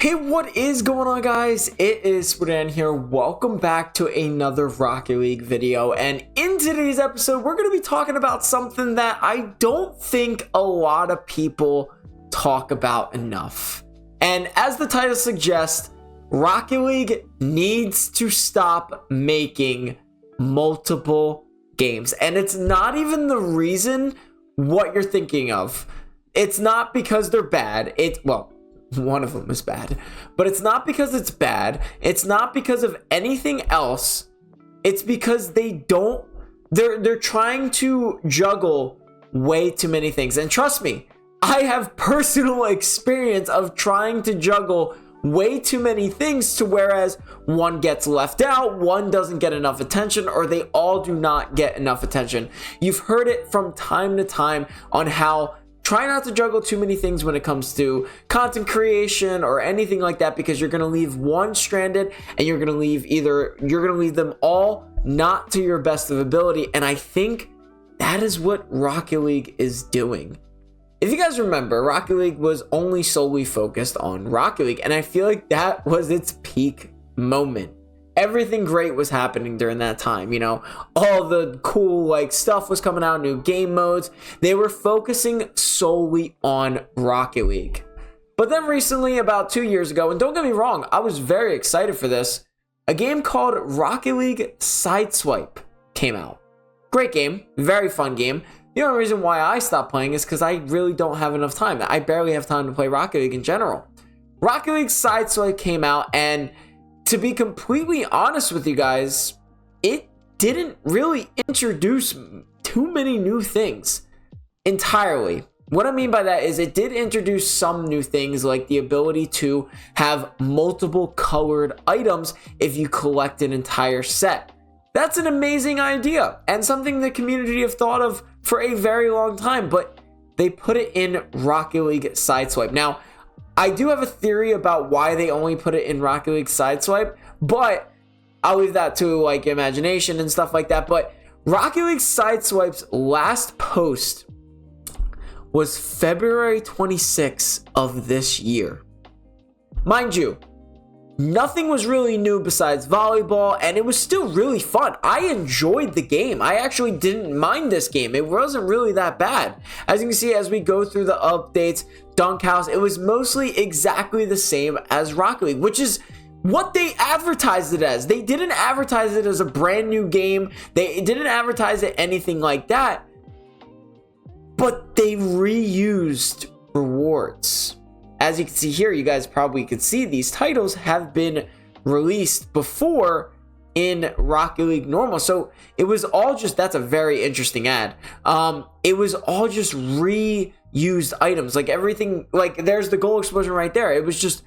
Hey, what is going on, guys? It is Spudan here. Welcome back to another Rocket League video. And in today's episode, we're going to be talking about something that I don't think a lot of people talk about enough. And as the title suggests, Rocket League needs to stop making multiple games. And it's not even the reason what you're thinking of. It's not because they're bad. One of them is bad, but it's not because it's bad. It's not because of anything else. It's because they're trying to juggle way too many things. And trust me, I have personal experience of trying to juggle way too many things to whereas one gets left out, one doesn't get enough attention, or they all do not get enough attention. You've heard it from time to time on how try not to juggle too many things when it comes to content creation or anything like that, because you're going to leave one stranded and you're going to leave them all not to your best of ability. And I think that is what Rocket League is doing. If you guys remember, Rocket League was only solely focused on Rocket League, and I feel like that was its peak moment. Everything great was happening during that time, you know, all the cool stuff was coming out, new game modes. They were focusing solely on Rocket League. But then recently, about 2 years ago, and don't get me wrong, I was very excited for this, a game called Rocket League Sideswipe came out. Great game, very fun game. The only reason why I stopped playing is because I really don't have enough time. I barely have time to play Rocket League in general. Rocket League Sideswipe came out, and to be completely honest with you guys, it didn't really introduce too many new things entirely. What I mean by that is it did introduce some new things, like the ability to have multiple colored items if you collect an entire set. That's an amazing idea and something the community have thought of for a very long time, but they put it in Rocket League Sideswipe. Now, I do have a theory about why they only put it in Rocket League Sideswipe, but I'll leave that to imagination and stuff like that. But Rocket League Sideswipe's last post was February 26th of this year. Mind you, nothing was really new besides volleyball, and it was still really fun. I enjoyed the game. I actually didn't mind this game. It wasn't really that bad. As you can see, as we go through the updates, Dunk House, it was mostly exactly the same as Rocket League, which is what they advertised it as. They didn't advertise it as a brand new game. They didn't advertise it anything like that, but they reused rewards. As you can see here, you guys probably could see these titles have been released before in Rocket League normal. So it was all just, that's a very interesting ad. It was all just reused items, like everything, like there's the goal explosion right there. It was just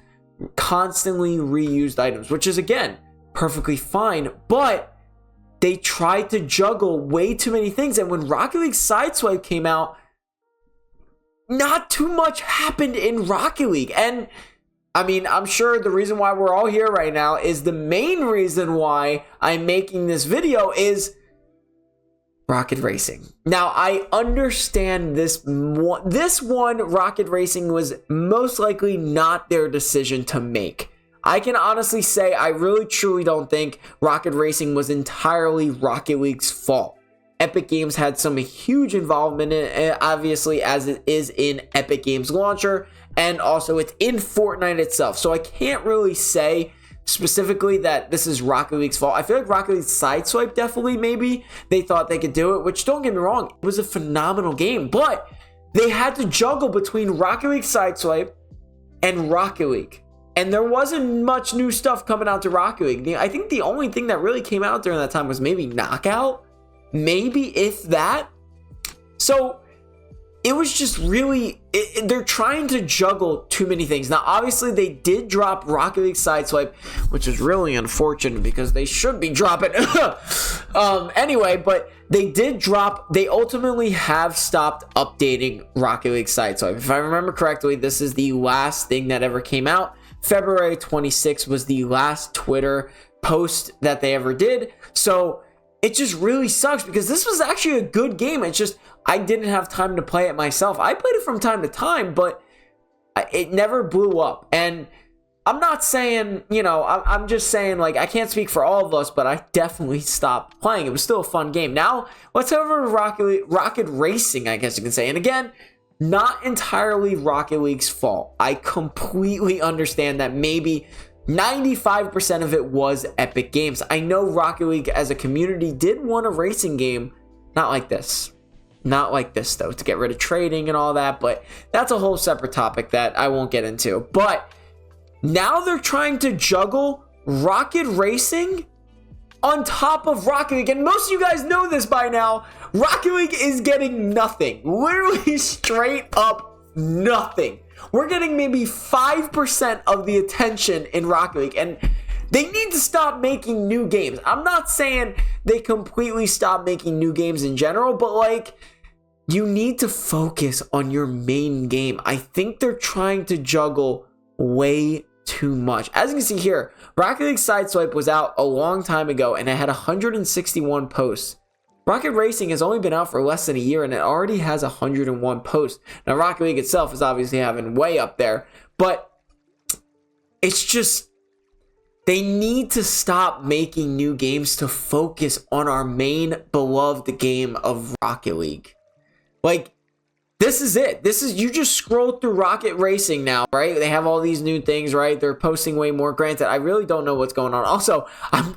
constantly reused items, which is again, perfectly fine, but they tried to juggle way too many things. And when Rocket League Sideswipe came out, not too much happened in Rocket League. And I mean, I'm sure the reason why we're all here right now is the main reason why I'm making this video is Rocket Racing. Now, I understand this one, Rocket Racing was most likely not their decision to make. I can honestly say I really truly don't think Rocket Racing was entirely Rocket League's fault. Epic Games had some huge involvement in it, obviously, as it is in Epic Games Launcher, and also it's in Fortnite itself. So I can't really say specifically that this is Rocket League's fault. I feel like Rocket League Sideswipe definitely, maybe they thought they could do it, which don't get me wrong, it was a phenomenal game, but they had to juggle between Rocket League Sideswipe and Rocket League. And there wasn't much new stuff coming out to Rocket League. I think the only thing that really came out during that time was maybe Knockout. Maybe if that. So it was just really, they're trying to juggle too many things. Now, obviously, they did drop Rocket League Sideswipe, which is really unfortunate because they should be dropping. Anyway, but they did drop, they ultimately have stopped updating Rocket League Sideswipe. If I remember correctly, this is the last thing that ever came out. February 26th was the last Twitter post that they ever did. So it just really sucks because this was actually a good game. It's just I didn't have time to play it myself. I played it from time to time, but it never blew up. And I'm not saying, you know, I'm just saying, like, I can't speak for all of us, but I definitely stopped playing. It was still a fun game. Now, let's have over Rocket Racing, I guess you can say. And again, not entirely Rocket League's fault. I completely understand that maybe 95% of it was Epic Games. I know Rocket League as a community did want a racing game, not like this. Not like this, though, to get rid of trading and all that, but that's a whole separate topic that I won't get into. But now they're trying to juggle Rocket Racing on top of Rocket League, and most of you guys know this by now. Rocket League is getting nothing, literally straight up nothing. We're getting maybe 5% of the attention in Rocket League, and they need to stop making new games. I'm not saying they completely stop making new games in general, but like, you need to focus on your main game. I think they're trying to juggle way too much. As you can see here, Rocket League Sideswipe was out a long time ago and it had 161 posts. Rocket Racing has only been out for less than a year and it already has 101 posts. Now, Rocket League itself is obviously having way up there, but it's just, they need to stop making new games to focus on our main beloved game of Rocket League. Like, this is it. This is, you just scroll through Rocket Racing now, right? They have all these new things, right? They're posting way more. Granted, I really don't know what's going on. Also, I'm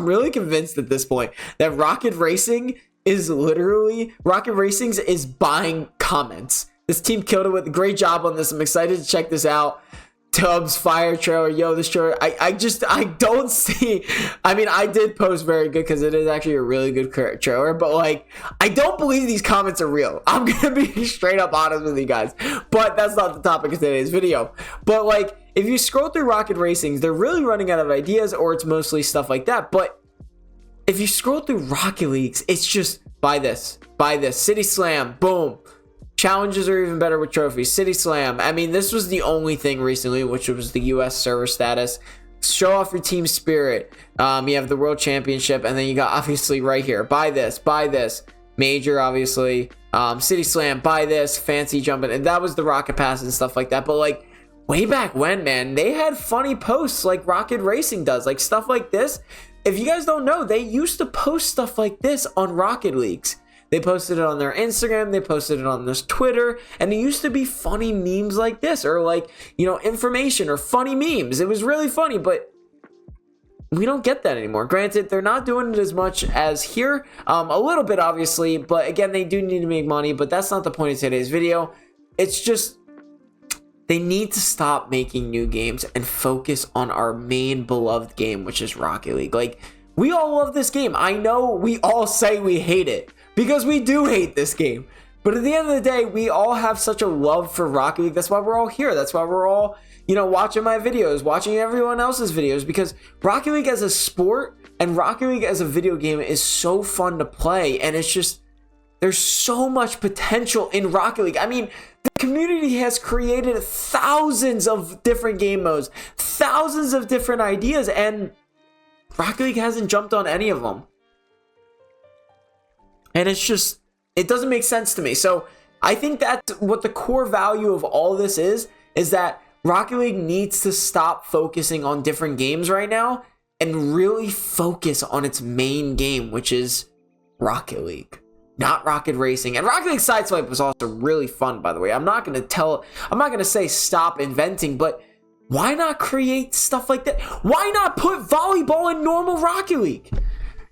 really convinced at this point that Rocket Racing's is buying comments. This team killed it with a great job on this. I'm excited to check this out. Tubbs, fire trailer, yo, this trailer, I don't see, I mean, I did post very good because it is actually a really good trailer, but like, I don't believe these comments are real. I'm gonna be straight up honest with you guys, but that's not the topic of today's video. But like, if you scroll through Rocket Racing, they're really running out of ideas, or it's mostly stuff like that. But if you scroll through Rocket Leagues, it's just buy this, City Slam, boom. Challenges are even better with trophies. City Slam. I mean, this was the only thing recently, which was the US server status. Show off your team spirit. You have the World Championship, and then you got obviously right here. Buy this. Major, obviously. City Slam. Buy this. Fancy jumping. And that was the Rocket Pass and stuff like that. But like, way back when, man, they had funny posts like Rocket Racing does. Like stuff like this. If you guys don't know, they used to post stuff like this on Rocket Leagues. They posted it on their Instagram, they posted it on this Twitter, and it used to be funny memes like this, or like, you know, information or funny memes. It was really funny, but we don't get that anymore. Granted, they're not doing it as much as here, a little bit obviously, but again, they do need to make money, but that's not the point of today's video. It's just, they need to stop making new games and focus on our main beloved game, which is Rocket League. Like, we all love this game. I know we all say we hate it, because we do hate this game. But at the end of the day, we all have such a love for Rocket League. That's why we're all here. That's why we're all, you know, watching my videos, watching everyone else's videos. Because Rocket League as a sport and Rocket League as a video game is so fun to play. And it's just, there's so much potential in Rocket League. I mean, the community has created thousands of different game modes, thousands of different ideas, and Rocket League hasn't jumped on any of them. And it's just, it doesn't make sense to me. So I think that's what the core value of all this is that Rocket League needs to stop focusing on different games right now and really focus on its main game, which is Rocket League, not Rocket Racing. And Rocket League Sideswipe was also really fun, by the way. I'm not going to say stop inventing, but why not create stuff like that? Why not put volleyball in normal Rocket League?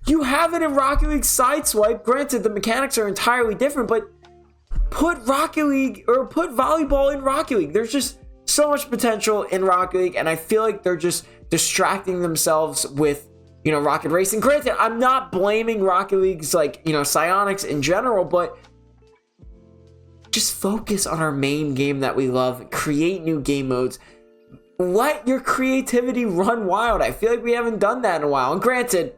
You have it in Rocket League Sideswipe. Granted, the mechanics are entirely different, but put Rocket League or put volleyball in Rocket League. There's just so much potential in Rocket League, and I feel like they're just distracting themselves with, you know, Rocket Racing. Granted, I'm not blaming Rocket League's, like, you know, Psyonix in general, but just focus on our main game that we love. Create new game modes. Let your creativity run wild. I feel like we haven't done that in a while. And granted,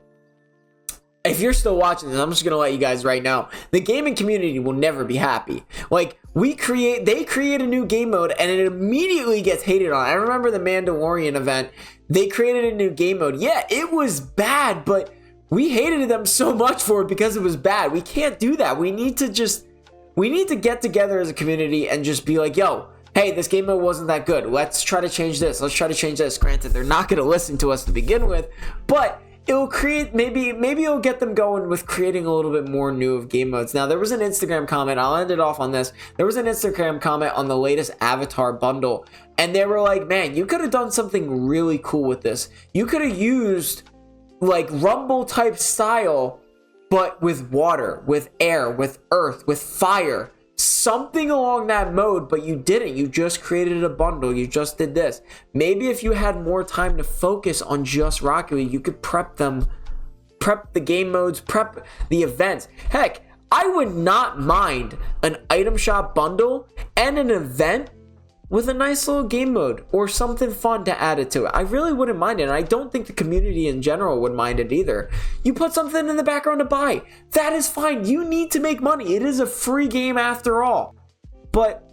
if you're still watching this, I'm just gonna let you guys right now, the gaming community will never be happy. Like, they create a new game mode and it immediately gets hated on. I remember the Mandalorian event. They created a new game mode. Yeah, it was bad, but we hated them so much for it because it was bad. We can't do that. We need to get together as a community and just be like, yo, hey, this game mode wasn't that good. Let's try to change this. Let's try to change this. Granted, they're not going to listen to us to begin with, but it'll create, maybe it'll get them going with creating a little bit more new of game modes. Now, there was an Instagram comment. I'll end it off on this. There was an Instagram comment on the latest Avatar bundle, and they were like, man, you could have done something really cool with this. You could have used like Rumble type style, but with water, with air, with earth, with fire, something along that mode, but you didn't. You just created a bundle. You just did this. Maybe if you had more time to focus on just Rocket League, you could prep the game modes, prep the events. Heck, I would not mind an item shop bundle and an event with a nice little game mode or something fun to add it to it. I really wouldn't mind it, and I don't think the community in general would mind it either. You put something in the background to buy. That is fine. You need to make money. It is a free game after all. But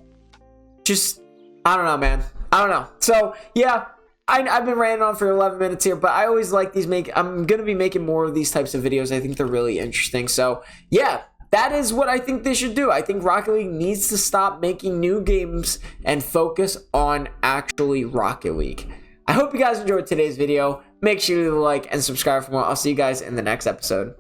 just, I don't know, man. I don't know. So, yeah, I've been ranting on for 11 minutes here, but I always like these. I'm going to be making more of these types of videos. I think they're really interesting. So, yeah. That is what I think they should do. I think Rocket League needs to stop making new games and focus on actually Rocket League. I hope you guys enjoyed today's video. Make sure to like and subscribe for more. I'll see you guys in the next episode.